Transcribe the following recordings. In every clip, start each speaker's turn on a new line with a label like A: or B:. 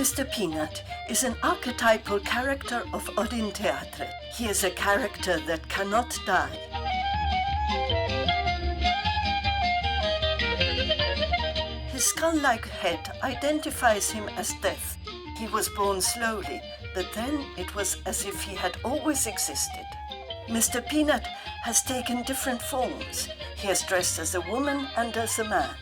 A: Mr. Peanut is an archetypal character of Odin Teatret. He is a character that cannot die. His skull-like head identifies him as death. He was born slowly, but then it was as if he had always existed. Mr. Peanut has taken different forms. He has dressed as a woman and as a man.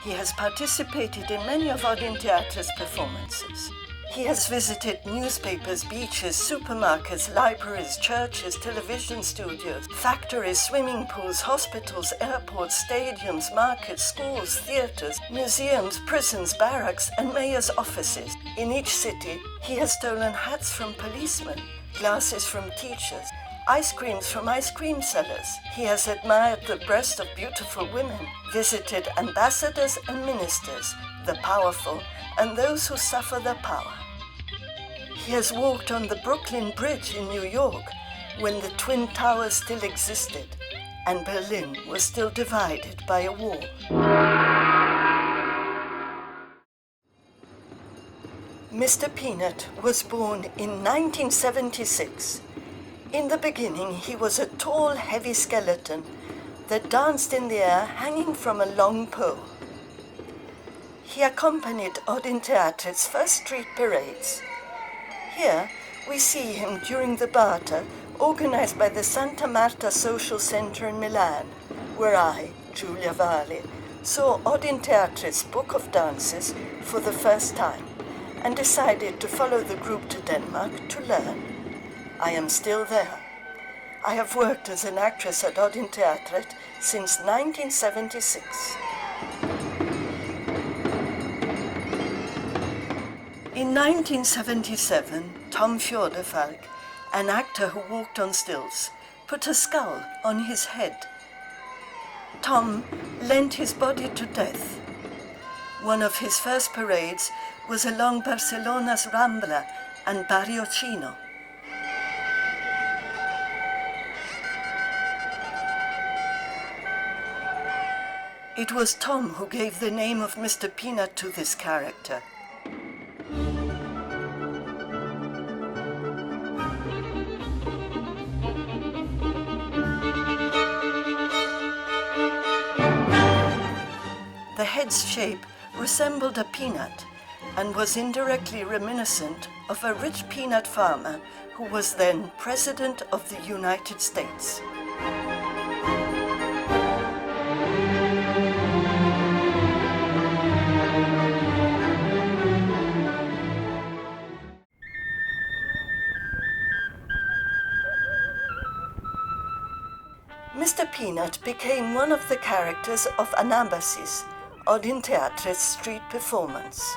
A: He has participated in many of Odin Teatret's performances. He has visited newspapers, beaches, supermarkets, libraries, churches, television studios, factories, swimming pools, hospitals, airports, stadiums, markets, schools, theaters, museums, prisons, barracks, and mayor's offices. In each city, he has stolen hats from policemen, glasses from teachers, ice creams from ice cream sellers. He has admired the breasts of beautiful women, visited ambassadors and ministers, the powerful, and those who suffer their power. He has walked on the Brooklyn Bridge in New York when the Twin Towers still existed and Berlin was still divided by a wall. Mr. Peanut was born in 1976. In the beginning, he was a tall, heavy skeleton that danced in the air hanging from a long pole. He accompanied Odin Teatret's first street parades. Here, we see him during the Barter, organized by the Santa Marta Social Center in Milan, where I, Julia Varley, saw Odin Teatret's Book of Dances for the first time and decided to follow the group to Denmark to learn. I am still there. I have worked as an actress at Odin Teatret since 1976. In 1977, Tom Fjordefalk, an actor who walked on stilts, put a skull on his head. Tom lent his body to death. One of his first parades was along Barcelona's Rambla and Barrio Chino. It was Tom who gave the name of Mr. Peanut to this character. The head's shape resembled a peanut and was indirectly reminiscent of a rich peanut farmer who was then President of the United States. Mr. Peanut became one of the characters of Anabasis, Odin Teatret's street performance.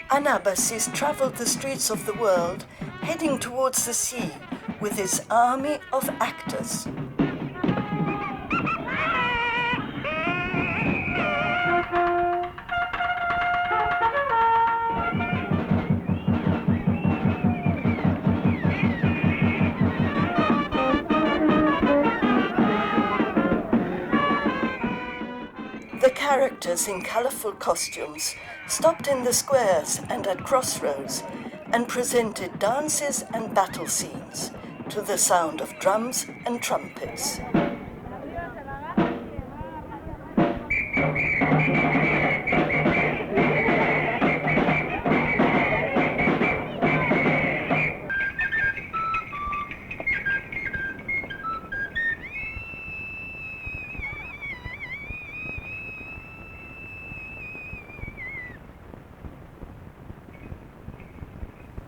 A: Anabasis traveled the streets of the world, heading towards the sea with his army of actors. The characters in colorful costumes stopped in the squares and at crossroads and presented dances and battle scenes to the sound of drums and trumpets.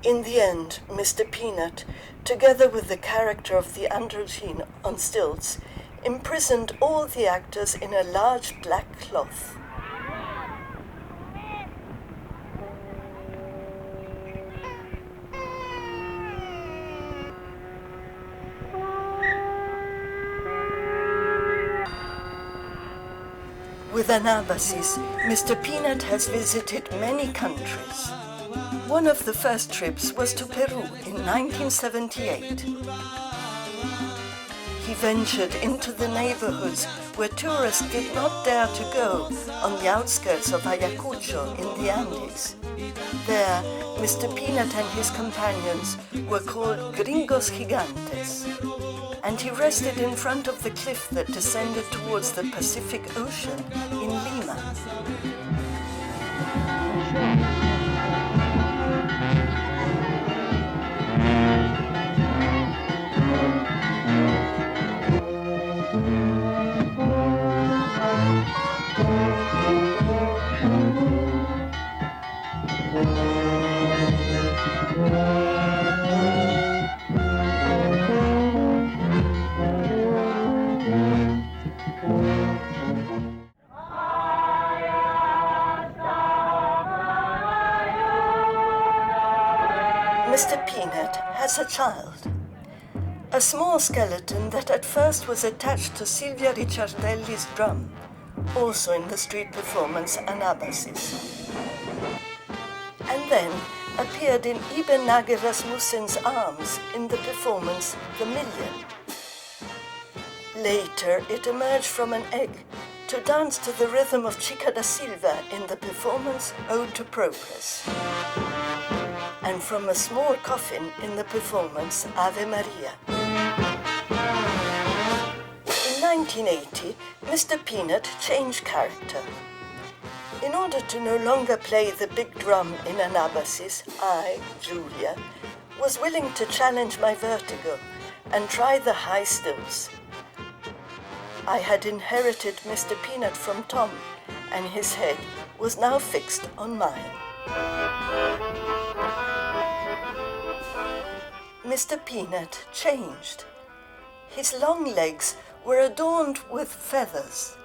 A: In the end, Mr. Peanut, together with the character of the androgyne on stilts, imprisoned all the actors in a large black cloth. With Anabasis, Mr. Peanut has visited many countries. One of the first trips was to Peru in 1978. He ventured into the neighborhoods where tourists did not dare to go, on the outskirts of Ayacucho in the Andes. There, Mr. Peanut and his companions were called Gringos Gigantes, and he rested in front of the cliff that descended towards the Pacific Ocean in Lima. Mr. Peanut has a child, a small skeleton that at first was attached to Silvia Ricciardelli's drum, also in the street performance Anabasis, and then appeared in Iben Nage Rasmussen's arms in the performance The Million. Later it emerged from an egg to dance to the rhythm of Chica da Silva in the performance Ode to Progress, and from a small coffin in the performance Ave Maria. In 1980, Mr. Peanut changed character. In order to no longer play the big drum in Anabasis, I, Julia, was willing to challenge my vertigo and try the high stills. I had inherited Mr. Peanut from Tom, and his head was now fixed on mine. Mr. Peanut changed. His long legs were adorned with feathers.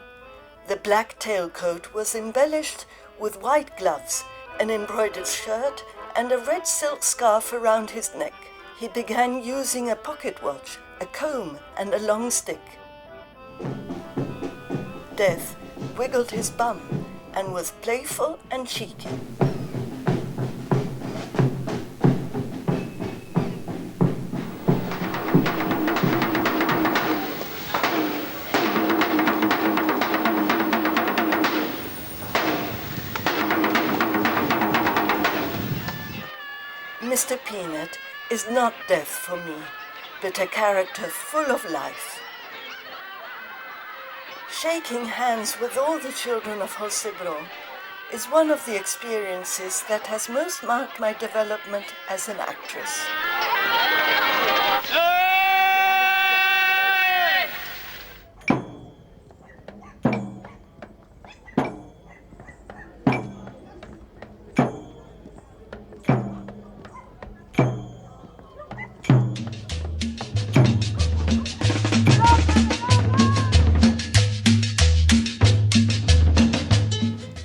A: The black tailcoat was embellished with white gloves, an embroidered shirt, and a red silk scarf around his neck. He began using a pocket watch, a comb, and a long stick. Death wiggled his bum and was playful and cheeky. Mr. Peanut is not death for me, but a character full of life. Shaking hands with all the children of Josebron is one of the experiences that has most marked my development as an actress.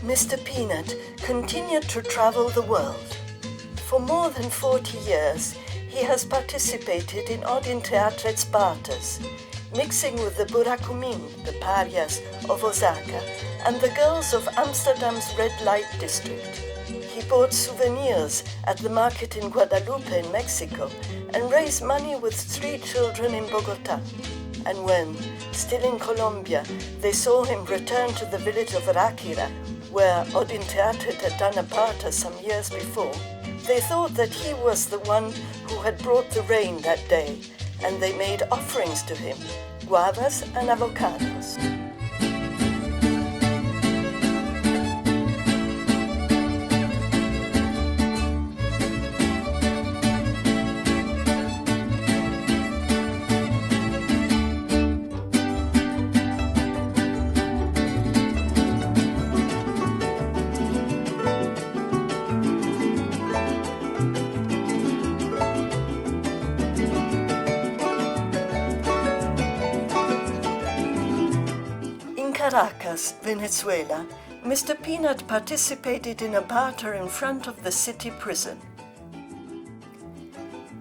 A: Mr. Peanut continued to travel the world. For more than 40 years, he has participated in Odin Teatret's barters, mixing with the Burakumin, the parias of Osaka, and the girls of Amsterdam's red light district. He bought souvenirs at the market in Guadalupe in Mexico and raised money with 3 children in Bogota. And when, still in Colombia, they saw him return to the village of Ráquira, where Odin Teatret had done a barter some years before, they thought that he was the one who had brought the rain that day, and they made offerings to him, guavas and avocados. Caracas, Venezuela, Mr. Peanut participated in a barter in front of the city prison.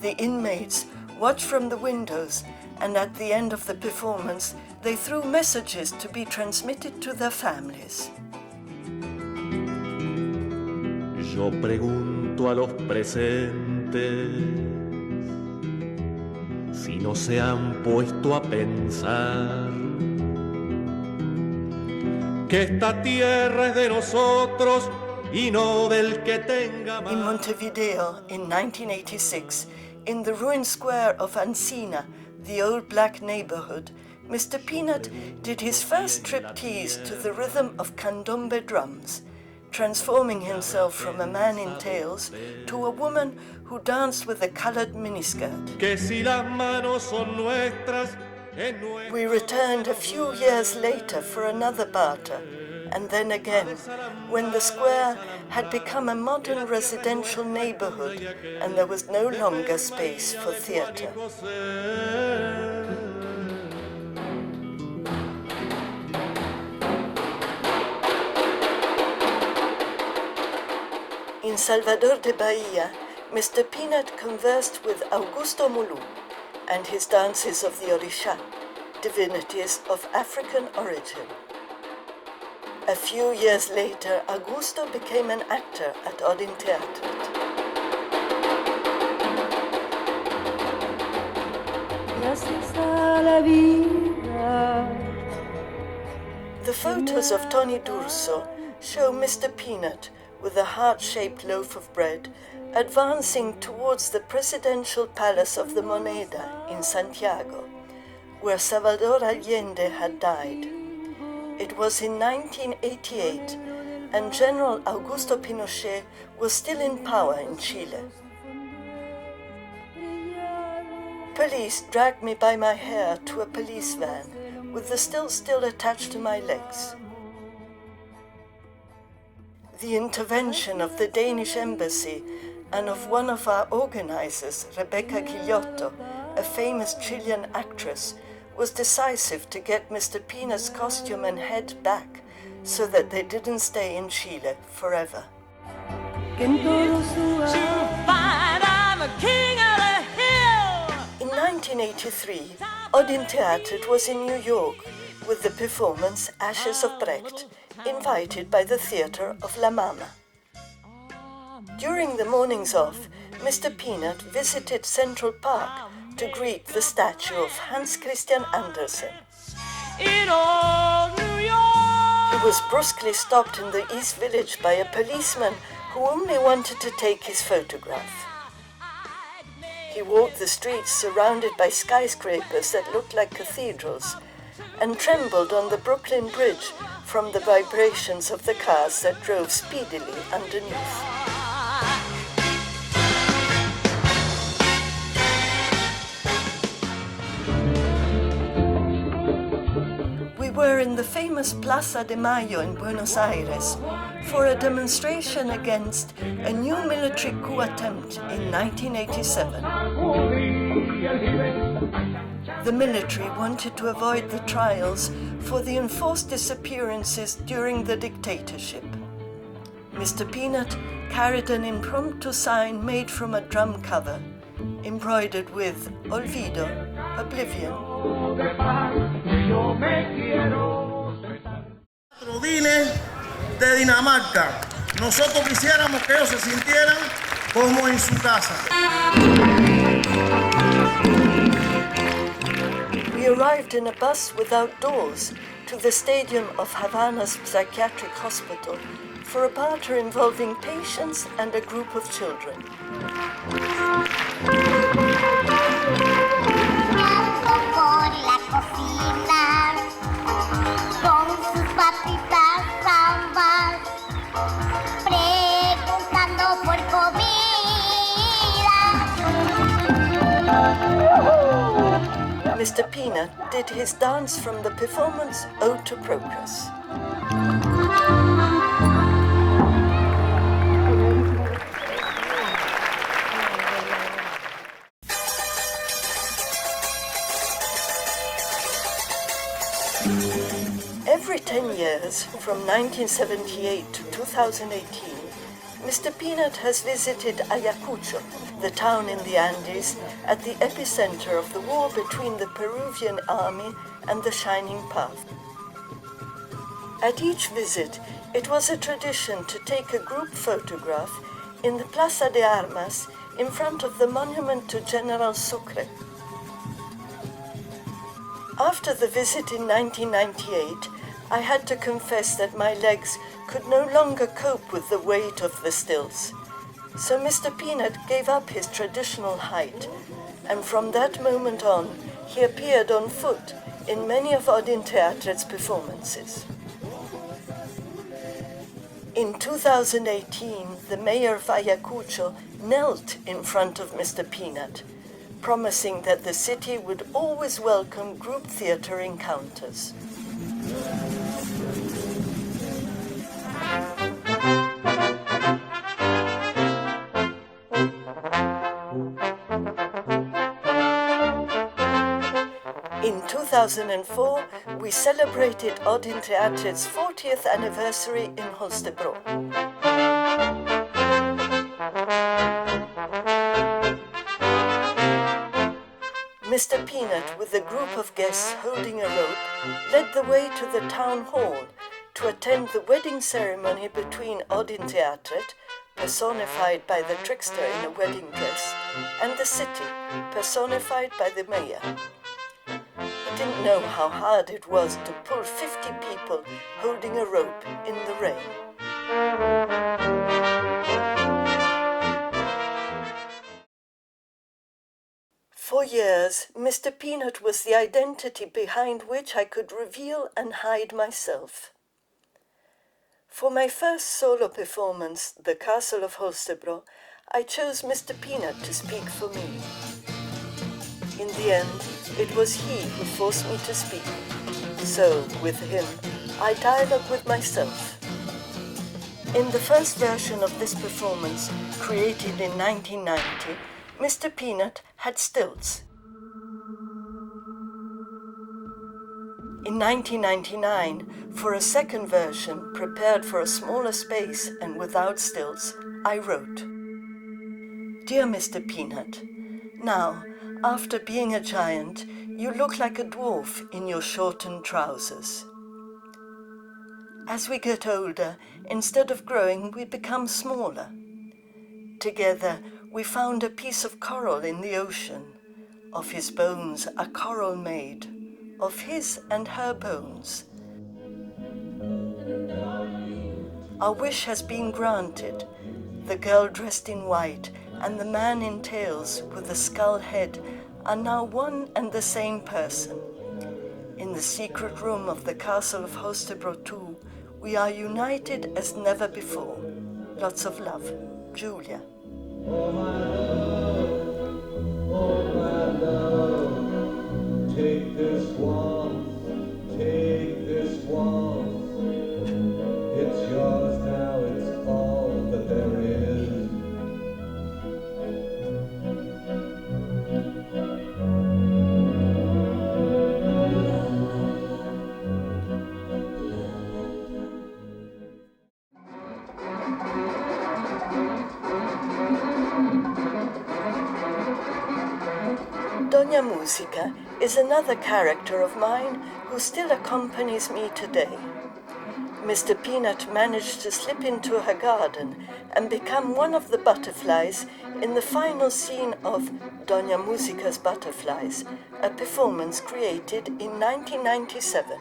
A: The inmates watched from the windows, and at the end of the performance, they threw messages to be transmitted to their families.
B: Yo pregunto a los presentes si no se han puesto a pensar que esta tierra es de nosotros y no del que tenga más.
A: In Montevideo, in 1986, in the ruined square of Ancina, the old black neighborhood, Mr. Peanut did his first striptease to the rhythm of candombe drums, transforming himself from a man in tails to a woman who danced with a colored miniskirt.
B: Que si las manos son nuestras,
A: We returned a few years later for another barter, and then again, when the square had become a modern residential neighborhood and there was no longer space for theater. In Salvador de Bahia, Mr. Peanut conversed with Augusto Mulu and his dances of the Orisha, divinities of African origin. A few years later, Augusto became an actor at Odin Teatret. The photos of Tony D'Urso show Mr. Peanut with a heart-shaped loaf of bread advancing towards the presidential palace of the Moneda in Santiago, where Salvador Allende had died. It was in 1988, and General Augusto Pinochet was still in power in Chile. Police dragged me by my hair to a police van, with the still attached to my legs. The intervention of the Danish embassy and of one of our organizers, Rebecca Guillotto, a famous Chilean actress, was decisive to get Mr. Peanut's costume and head back so that they didn't stay in Chile forever. In 1983, Odin Teatret was in New York with the performance Ashes of Brecht, invited by the Theatre of La Mama. During the mornings off, Mr. Peanut visited Central Park to greet the statue of Hans Christian Andersen. He was brusquely stopped in the East Village by a policeman who only wanted to take his photograph. He walked the streets surrounded by skyscrapers that looked like cathedrals and trembled on the Brooklyn Bridge from the vibrations of the cars that drove speedily underneath. We were in the famous Plaza de Mayo in Buenos Aires for a demonstration against a new military coup attempt in 1987. The military wanted to avoid the trials for the enforced disappearances during the dictatorship. Mr. Peanut carried an impromptu sign made from a drum cover, embroidered with Olvido, Oblivion.
C: Odines de Dinamarca. Nosotros quisiéramos que ellos se sintieran como en su casa.
A: We arrived in a bus without doors to the stadium of Havana's psychiatric hospital for a barter involving patients and a group of children. Mr. Peanut did his dance from the performance Ode to Progress. Every 10 years, from 1978 to 2018, Mr. Peanut has visited Ayacucho, the town in the Andes, at the epicenter of the war between the Peruvian army and the Shining Path. At each visit, it was a tradition to take a group photograph in the Plaza de Armas in front of the monument to General Sucre. After the visit in 1998, I had to confess that my legs could no longer cope with the weight of the stilts. So Mr. Peanut gave up his traditional height, and from that moment on, he appeared on foot in many of Odin Teatret's performances. In 2018, the mayor of Ayacucho knelt in front of Mr. Peanut, promising that the city would always welcome group theater encounters. In 2004, we celebrated Odin Teatret's 40th anniversary in Holstebro. Mr. Peanut, with a group of guests holding a rope, led the way to the town hall to attend the wedding ceremony between Odin Teatret, personified by the trickster in a wedding dress, and the city, personified by the mayor. I didn't know how hard it was to pull 50 people holding a rope in the rain. For years, Mr. Peanut was the identity behind which I could reveal and hide myself. For my first solo performance, The Castle of Holstebro, I chose Mr. Peanut to speak for me. In the end, it was he who forced me to speak. So, with him, I dialogue with myself. In the first version of this performance, created in 1990, Mr. Peanut had stilts. In 1999, for a second version, prepared for a smaller space and without stilts, I wrote, "Dear Mr. Peanut, now, after being a giant, you look like a dwarf in your shortened trousers. As we get older, instead of growing, we become smaller. Together, we found a piece of coral in the ocean. Of his bones a coral made, of his and her bones. Our wish has been granted. The girl dressed in white and the man in tails with a skull head are now one and the same person. In the secret room of the Castle of Holstebro II, we are united as never before. Lots of love, Julia."
D: Oh my love, take this waltz, it's yours now, it's all that there is.
A: Doña Musica is another character of mine who still accompanies me today. Mr. Peanut managed to slip into her garden and become one of the butterflies in the final scene of Doña Musica's Butterflies, a performance created in 1997.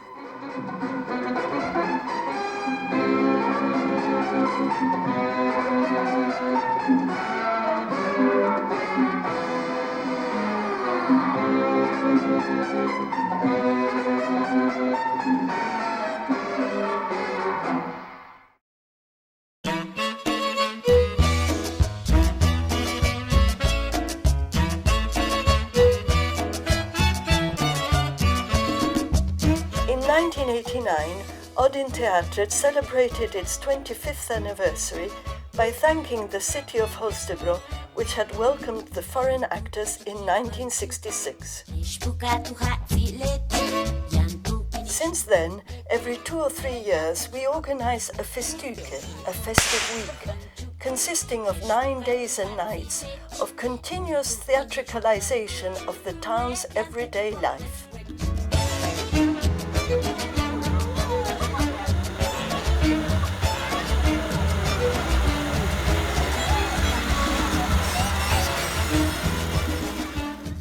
A: In 1989, Odin Teatret celebrated its 25th anniversary by thanking the city of Holstebro, which had welcomed the foreign actors in 1966. Since then, every 2 or 3 years, we organize a festuke, a festive week, consisting of 9 days and nights of continuous theatricalization of the town's everyday life.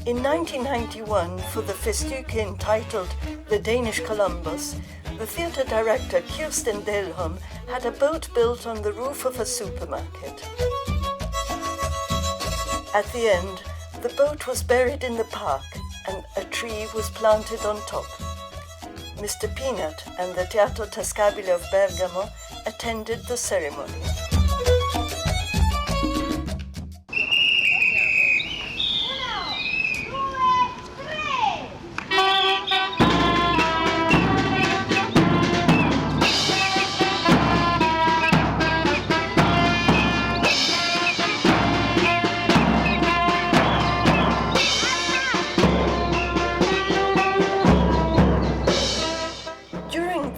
A: In 1991, for the Festuke entitled The Danish Columbus, the theatre director Kirsten Delholm had a boat built on the roof of a supermarket. At the end, the boat was buried in the park and a tree was planted on top. Mr. Peanut and the Teatro Tascabile of Bergamo attended the ceremony.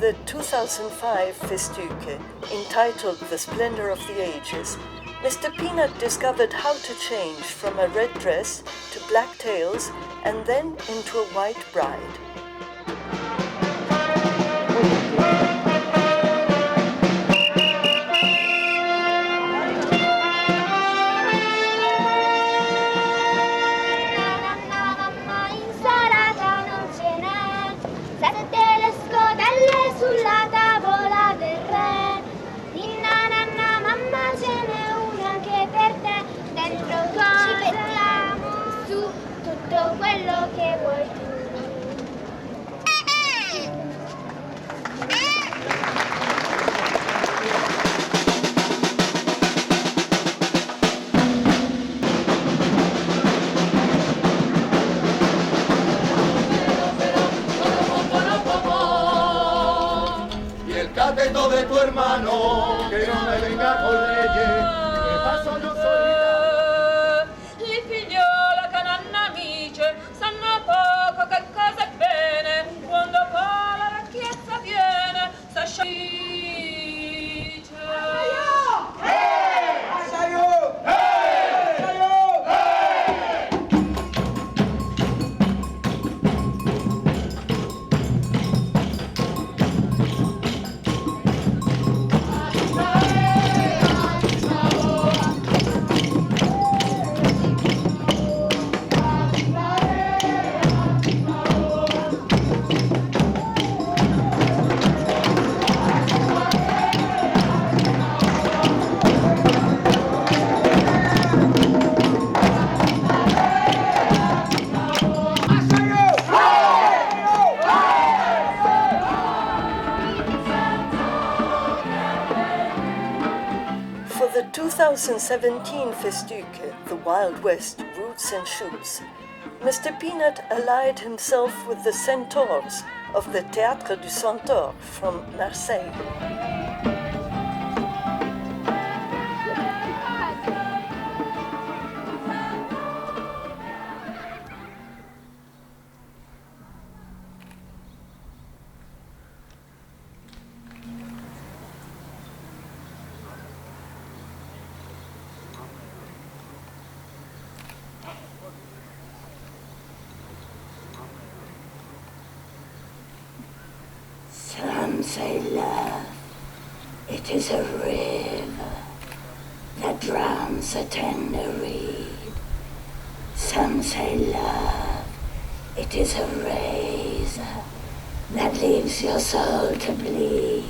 A: The 2005 Festuke, entitled The Splendor of the Ages, Mr. Peanut discovered how to change from a red dress to black tails and then into a white bride.
E: Sulla tavola del re, ninna nanna mamma ce n'è una anche per te, dentro ci mettiamo su tutto quello che vuoi tu.
B: De tu hermano, que no me venga con leyes, que paso yo solita.
F: Le figliola che non amici sanno poco che cosa è bene, quando poi la vecchiezza viene s'asciuga.
A: For the 2017 Festuke, The Wild West, Roots and Shoots, Mr. Peanut allied himself with the centaurs of the Théâtre du Centaure from Marseille.
G: Some say love, it is a river that drowns a tender reed. Some say love, it is a razor that leaves your soul to bleed.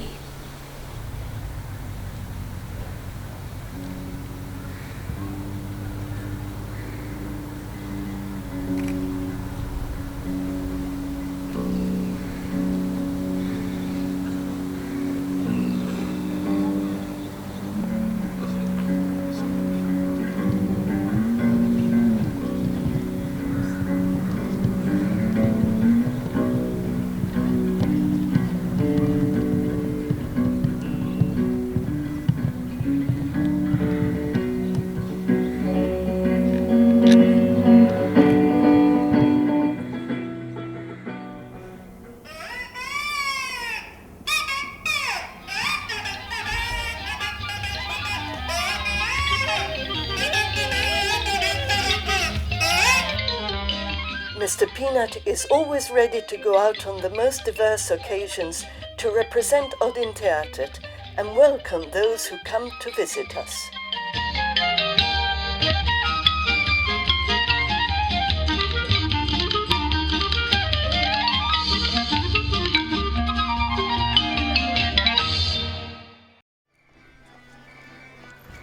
A: Mr. Peanut is always ready to go out on the most diverse occasions to represent Odin Teatret and welcome those who come to visit us.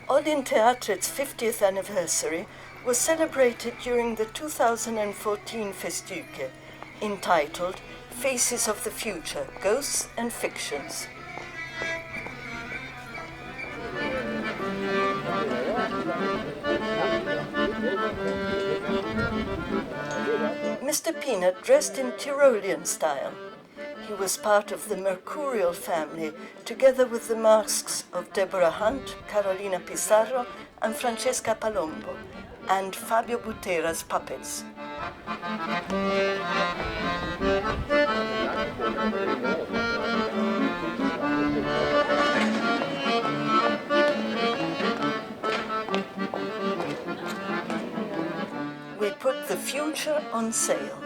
A: Odin Teatret's 50th anniversary was celebrated during the 2014 Festuke, entitled Faces of the Future, Ghosts and Fictions. Mr. Peanut dressed in Tyrolean style. He was part of the Mercurial family, together with the masks of Deborah Hunt, Carolina Pizarro, and Francesca Palombo, and Fabio Butera's puppets. We put the future on sale.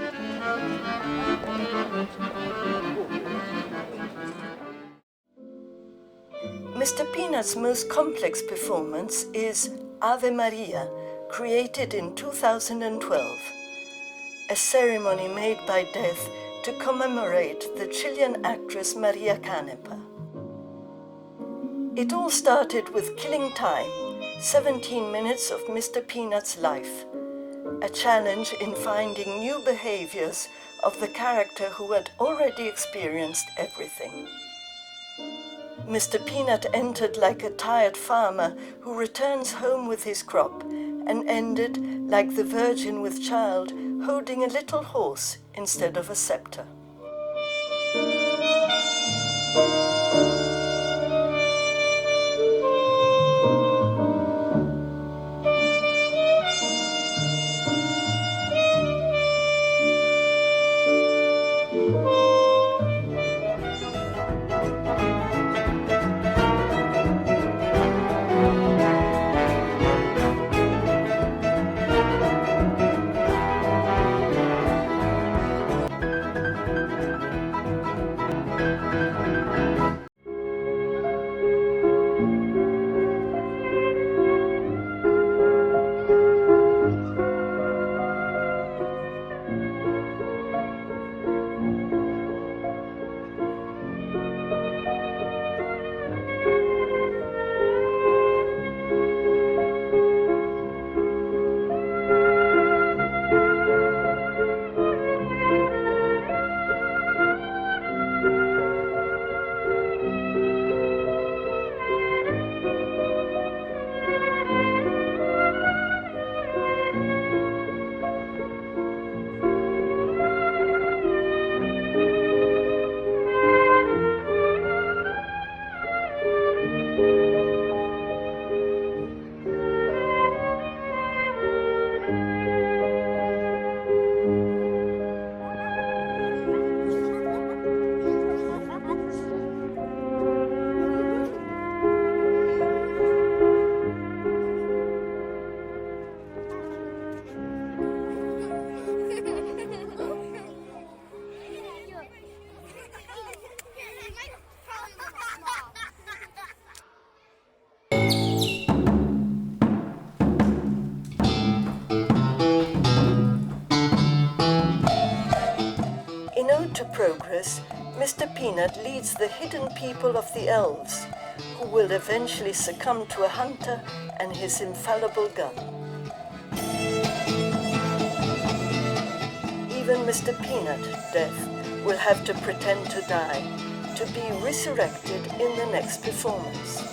A: Mr. Peanut's most complex performance is Ave Maria, created in 2012, a ceremony made by death to commemorate the Chilean actress Maria Canepa. It all started with killing time, 17 minutes of Mr. Peanut's life, a challenge in finding new behaviors of the character who had already experienced everything. Mr. Peanut entered like a tired farmer who returns home with his crop and ended like the Virgin with child holding a little horse instead of a scepter. In Ode to Progress, Mr. Peanut leads the hidden people of the elves, who will eventually succumb to a hunter and his infallible gun. Even Mr. Peanut, Death, will have to pretend to die, to be resurrected in the next performance.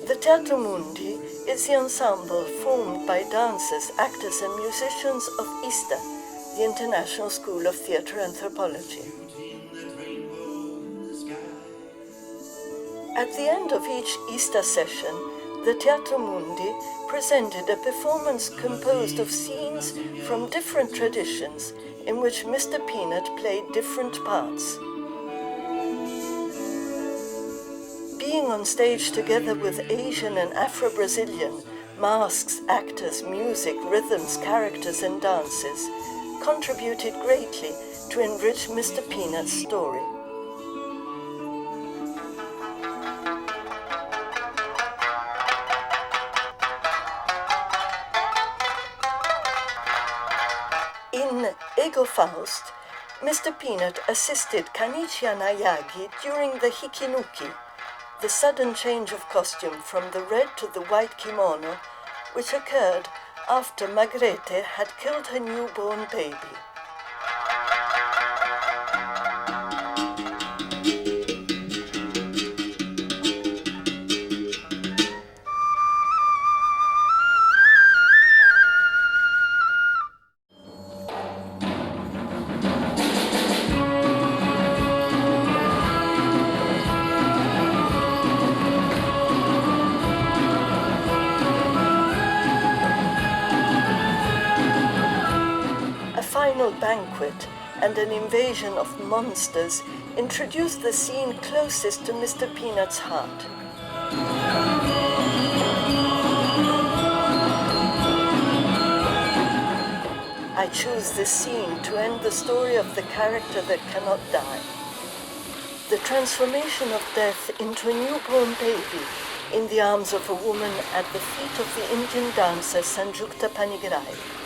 A: The Teatro Mundi is the ensemble formed by dancers, actors and musicians of ISTA, the International School of Theatre Anthropology. At the end of each Easter session, the Teatro Mundi presented a performance composed of scenes from different traditions in which Mr. Peanut played different parts. Being on stage together with Asian and Afro-Brazilian, masks, actors, music, rhythms, characters and dances contributed greatly to enrich Mr. Peanut's story. In Ego Faust, Mr. Peanut assisted Kanichi Anayagi during the hikinuki, the sudden change of costume from the red to the white kimono, which occurred after Margrethe had killed her newborn baby. Final banquet and an invasion of monsters introduced the scene closest to Mr. Peanut's heart. I choose this scene to end the story of the character that cannot die. The transformation of death into a newborn baby in the arms of a woman at the feet of the Indian dancer Sanjukta Panigrahi.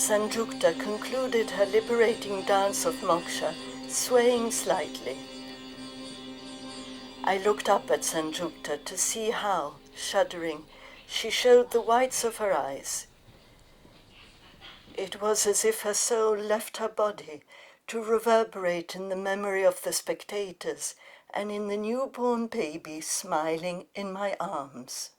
A: Sanjukta concluded her liberating dance of moksha, swaying slightly. I looked up at Sanjukta to see how, shuddering, she showed the whites of her eyes. It was as if her soul left her body to reverberate in the memory of the spectators and in the newborn baby smiling in my arms.